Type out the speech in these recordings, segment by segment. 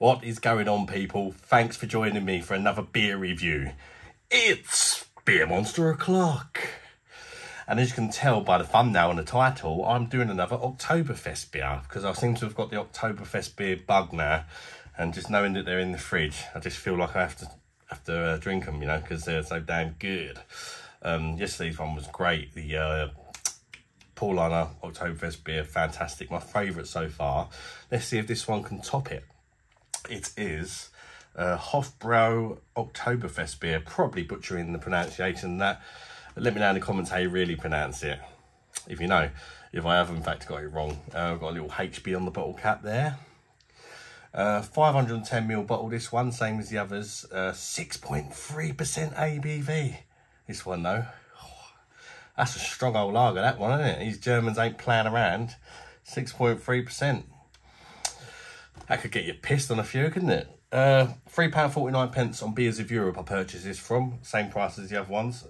What is going on, people? Thanks for joining me for another beer review. It's Beer Monster O'Clock. And as you can tell by the thumbnail and the title, I'm doing another Oktoberfest beer because I seem to have got the Oktoberfest beer bug now. And just knowing that they're in the fridge, I just feel like I have to drink them, you know, because they're so damn good. Yesterday's one was great. The Paulaner Oktoberfest beer, fantastic. My favourite so far. Let's see if this one can top it. It is Hofbräu Oktoberfest beer. Probably butchering the pronunciation of that. Let me know in the comments how you really pronounce it. If you know, if I have in fact got it wrong. I've got a little HB on the bottle cap there. 510ml bottle, this one, same as the others. 6.3% ABV. This one though. That's a strong old lager, that one, isn't it? These Germans ain't playing around. 6.3%. That could get you pissed on a few, couldn't it? £3.49 on Beers of Europe I purchased this from. Same price as the other ones.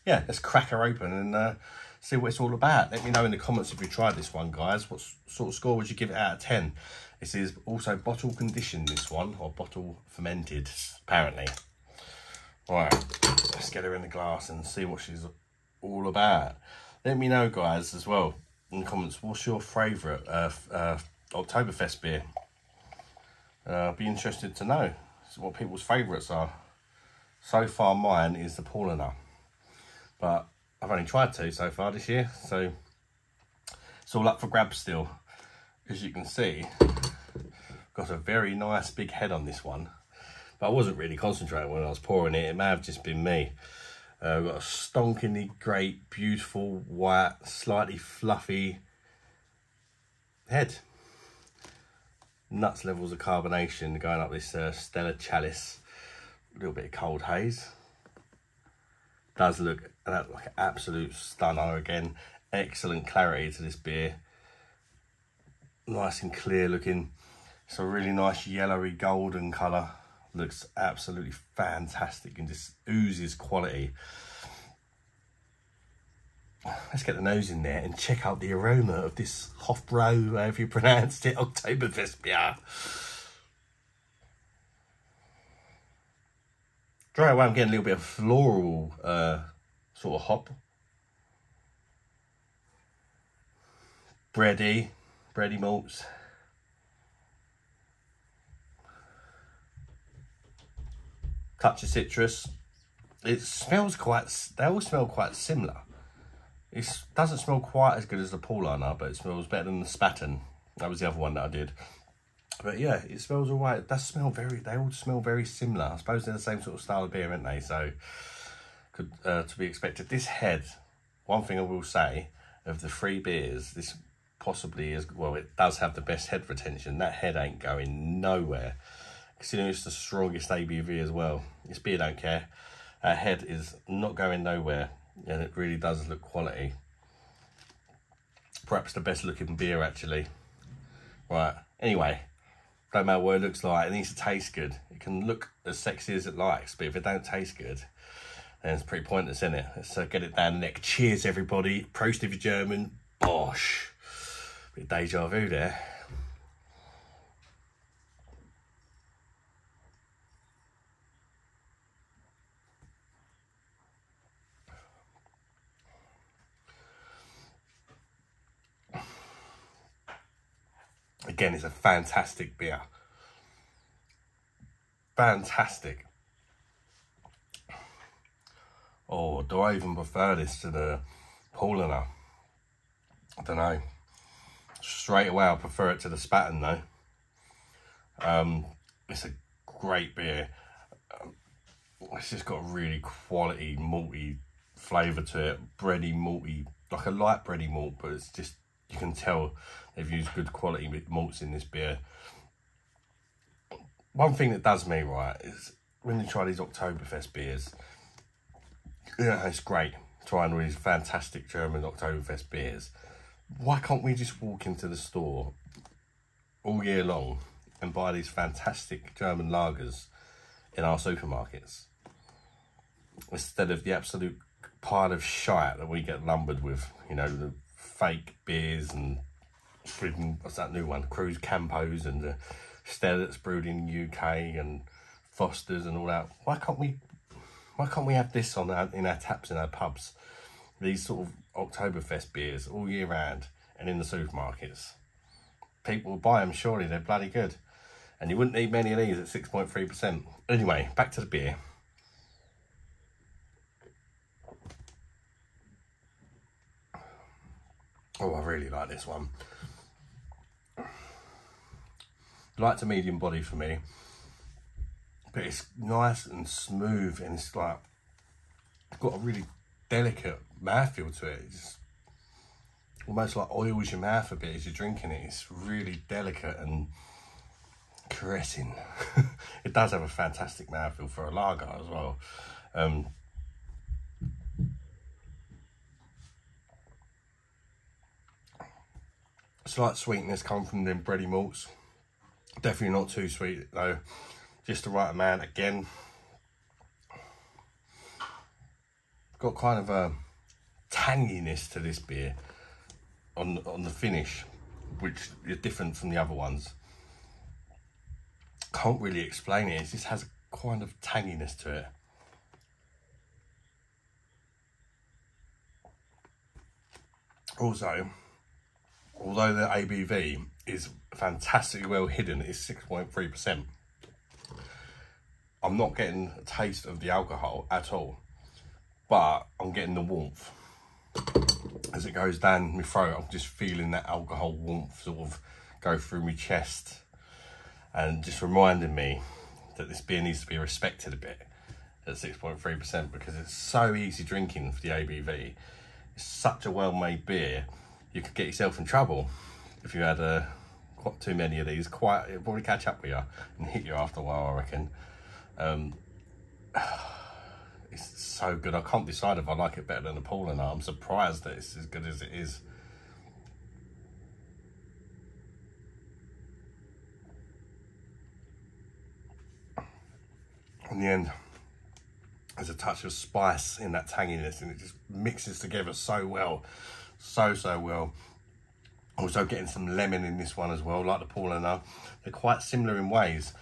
Yeah, let's crack her open and see what it's all about. Let me know in the comments if you tried this one, guys. What sort of score would you give it out of 10? This is also bottle conditioned, this one, or bottle fermented, apparently. Right, let's get her in the glass and see what she's all about. Let me know, guys, as well, in the comments, what's your favourite Oktoberfest beer? I'd be interested to know what people's favourites are. So far, mine is the Paulaner, but I've only tried 2 so far this year, so it's all up for grabs still. As you can see, got a very nice big head on this one, but I wasn't really concentrating when I was pouring it. It may have just been me. Got a stonkingly great, beautiful, white, slightly fluffy head. Nuts levels of carbonation going up this Stella Chalice. A little bit of cold haze. Does look like an absolute stunner again. Excellent clarity to this beer. Nice and clear looking. It's a really nice yellowy golden colour. Looks absolutely fantastic and just oozes quality. Let's get the nose in there and check out the aroma of this Hofbrau, however you pronounced it, Oktoberfest beer. Straight away I'm getting a little bit of floral sort of hop. Bready malts. Touch of citrus. It smells they all smell quite similar. It doesn't smell quite as good as the Paulaner, but it smells better than the Spaten. That was the other one that I did. But yeah, it smells all right. It does smell they all smell very similar. I suppose they're the same sort of style of beer, aren't they? So, could to be expected. This head, one thing I will say, of the 3 beers, this possibly is, well, it does have the best head retention. That head ain't going nowhere. Considering it's the strongest ABV as well. This beer don't care. That head is not going nowhere. And it really does look quality. Perhaps the best looking beer, actually. Right, anyway, don't matter what it looks like, it needs to taste good. It can look as sexy as it likes, but if it don't taste good, then it's pretty pointless, isn't it? Let's get it down the neck. Cheers, everybody. Prost if you're German. Bosh. Bit of deja vu there. Again, it's a fantastic beer. Fantastic. Oh, do I even prefer this to the Paulaner? I don't know. Straight away, I prefer it to the Spaten though. It's a great beer. It's just got a really quality malty flavour to it. Bready, malty, like a light bready malt, but it's just, you can tell they've used good quality malts in this beer. One thing that does me right is when you try these Oktoberfest beers, yeah, it's great trying all these fantastic German Oktoberfest beers. Why can't we just walk into the store all year long and buy these fantastic German lagers in our supermarkets instead of the absolute pile of shite that we get lumbered with, you know, the fake beers and freaking, what's that new one, Cruz Campos and Stella's brewed in the UK and Foster's and all that. Why can't we have this on in our taps in our pubs? These sort of Oktoberfest beers all year round and in the supermarkets. People will buy them, surely, they're bloody good. And you wouldn't need many of these at 6.3%. Anyway, back to the beer. Oh, I really like this one. Light to medium body for me. But it's nice and smooth, and it's like, it's got a really delicate mouthfeel to it. It's almost like oils your mouth a bit as you're drinking it. It's really delicate and caressing. It does have a fantastic mouthfeel for a lager as well. Slight sweetness come from them bready malts. Definitely not too sweet though, just the right amount. Again, got kind of a tanginess to this beer on the finish, which is different from the other ones. Can't really explain it. It just has a kind of tanginess to it. Also, although the ABV is fantastically well hidden, it's 6.3%. I'm not getting a taste of the alcohol at all, but I'm getting the warmth. As it goes down my throat, I'm just feeling that alcohol warmth sort of go through my chest, and just reminding me that this beer needs to be respected a bit at 6.3%, because it's so easy drinking for the ABV. It's such a well-made beer. You could get yourself in trouble if you had quite too many of these. It'll probably catch up with you and hit you after a while, I reckon. It's so good. I can't decide if I like it better than the Paulaner. I'm surprised that it's as good as it is. In the end, there's a touch of spice in that tanginess, and it just mixes together so well. So well. Also getting some lemon in this one as well, like the Paulaner. They're quite similar in ways.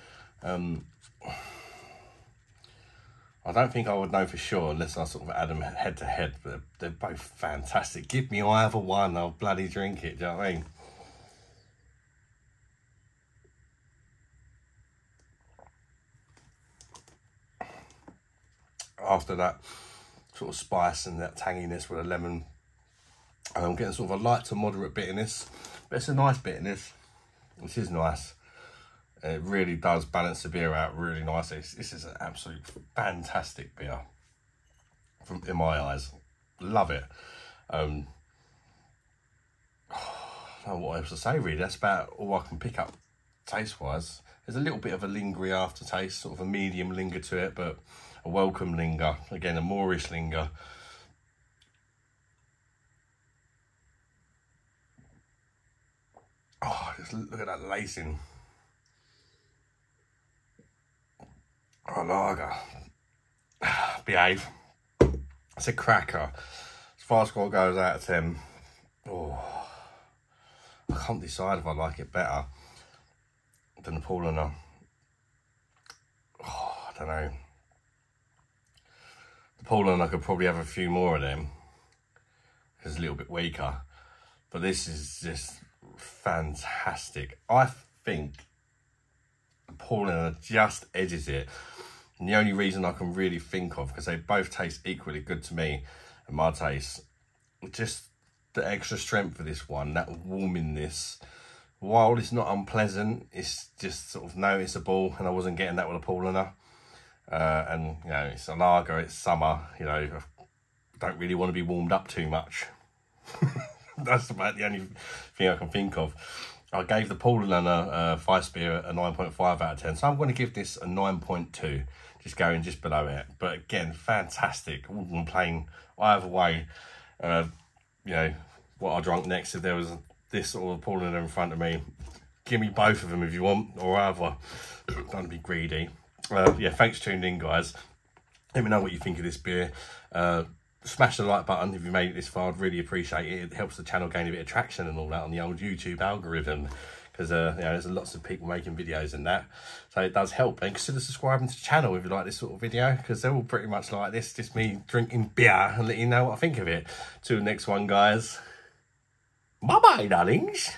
I don't think I would know for sure unless I sort of add them head to head, but they're both fantastic. Give me either one, I'll bloody drink it, do you know what I mean? After that sort of spice and that tanginess with a lemon, I'm getting sort of a light to moderate bitterness, but it's a nice bitterness. This is nice. It really does balance the beer out really nicely. This is an absolute fantastic beer in my eyes. Love it. I don't know what else to say really. That's about all I can pick up taste wise. There's a little bit of a lingering aftertaste, sort of a medium linger to it, but a welcome linger. Again, a moorish linger. Oh, just look at that lacing. Oh, lager. Behave. It's a cracker. As far as score goes out of 10. Oh, I can't decide if I like it better than the Paulaner. Oh, I don't know. The Paulaner, I could probably have a few more of them. It's a little bit weaker. But this is just fantastic. I think the Paulaner just edges it. And the only reason I can really think of, because they both taste equally good to me and my taste, just the extra strength of this one, that warmingness. While it's not unpleasant, it's just sort of noticeable, and I wasn't getting that with a Paulaner. And, you know, it's a lager, it's summer, you know, I don't really want to be warmed up too much. That's about the only thing I can think of. I gave the Paulaner Weissbier a 9.5 out of 10, so I'm going to give this a 9.2, just going just below it. But again, fantastic. I wouldn't complain either way. You know, what I drank next, if there was this or a Paulaner in front of me, give me both of them if you want, or either. Don't be greedy. Yeah, thanks for tuning in, guys. Let me know what you think of this beer. Smash the like button if you made it this far. I'd really appreciate it. It helps the channel gain a bit of traction and all that on the old YouTube algorithm, because you know, there's lots of people making videos and that, so it does help. And consider subscribing to the channel if you like this sort of video, because they're all pretty much like this, just me drinking beer and letting you know what I think of it. Till the next one, guys. Bye bye, darlings.